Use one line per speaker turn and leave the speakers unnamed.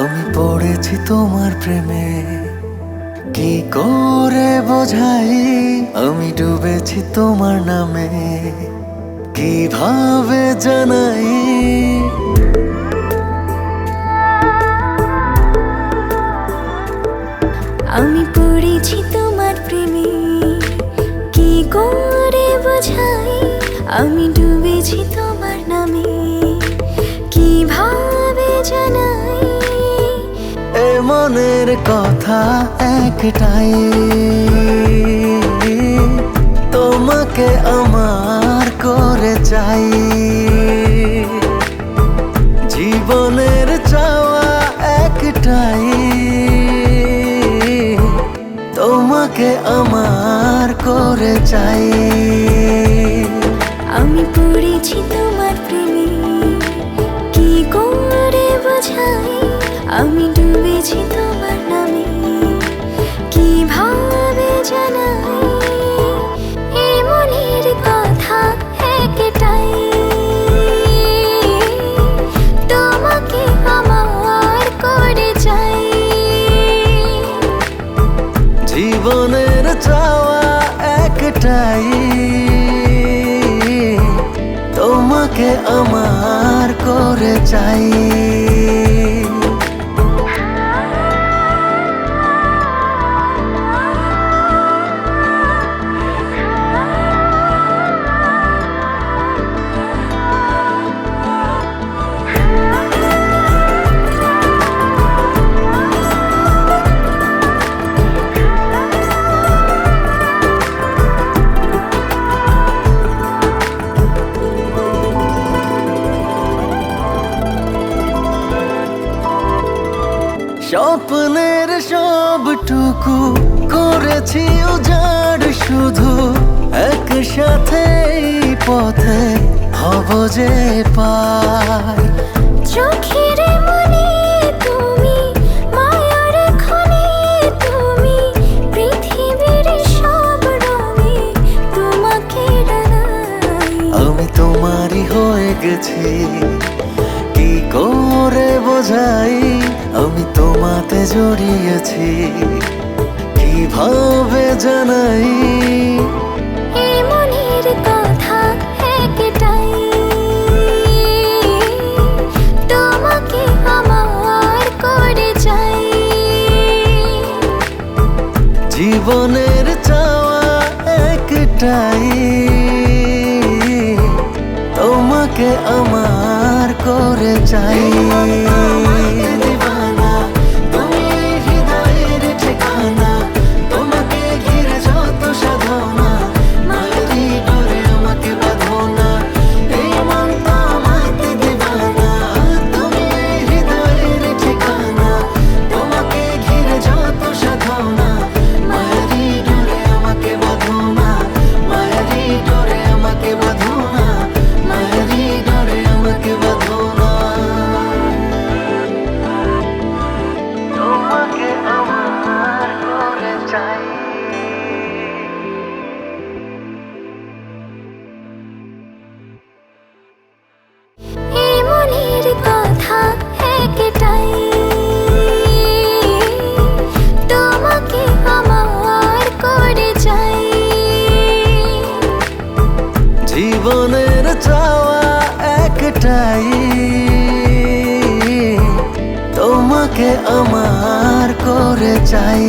আমি পড়েছি তোমার প্রেমে, কি করে বোঝাই? আমি ডুবেছি তোমার নামে, কিভাবে জানাই?
আমি পড়েছি তোমার প্রেমে, কি করে বোঝাই? আমি ডুবেছি তোমার নামে, কিভাবে জানাই?
এ মনের কথা একটাই, তোমাকে আমার করে চাই। জীবনের চাওয়া একটাই, তোমাকে আমার করে চাই।
আমি পড়েছি তোমার প্রেমে, কি করে বোঝাই? আমি ডুবেছি তোমার নামে, কিভাবে জানাই? এই মনের কথা একটাই, তোমাকে আমার করে চাই।
জীবনের চাওয়া একটাই, তোমাকে আমার করে চাই। স্বপ্নের সবটুকু করেছি উজাড়, শুধু একসাথে এই পথে হব যে পার।
চোখের মনে তুমি, মায়ার খনি তুমি, পৃথিবীর সব রঙে তোমাকে ডানাই।
আমি তোমারই হয়ে গেছি, কি করে বোঝাই? আমি তোমাতে জড়িয়েছি, কিভাবে জানাই?
এই মনের কথা একটাই, তোমাকে আমার করে চাই।
জীবনের চাওয়া একটাই, তোমাকে আমার করে চাই।
এই মনের কথা একটাই, তোমাকে আমার করে চাই।
জীবনের চাওয়া একটাই, তোমাকে আমার করে চাই।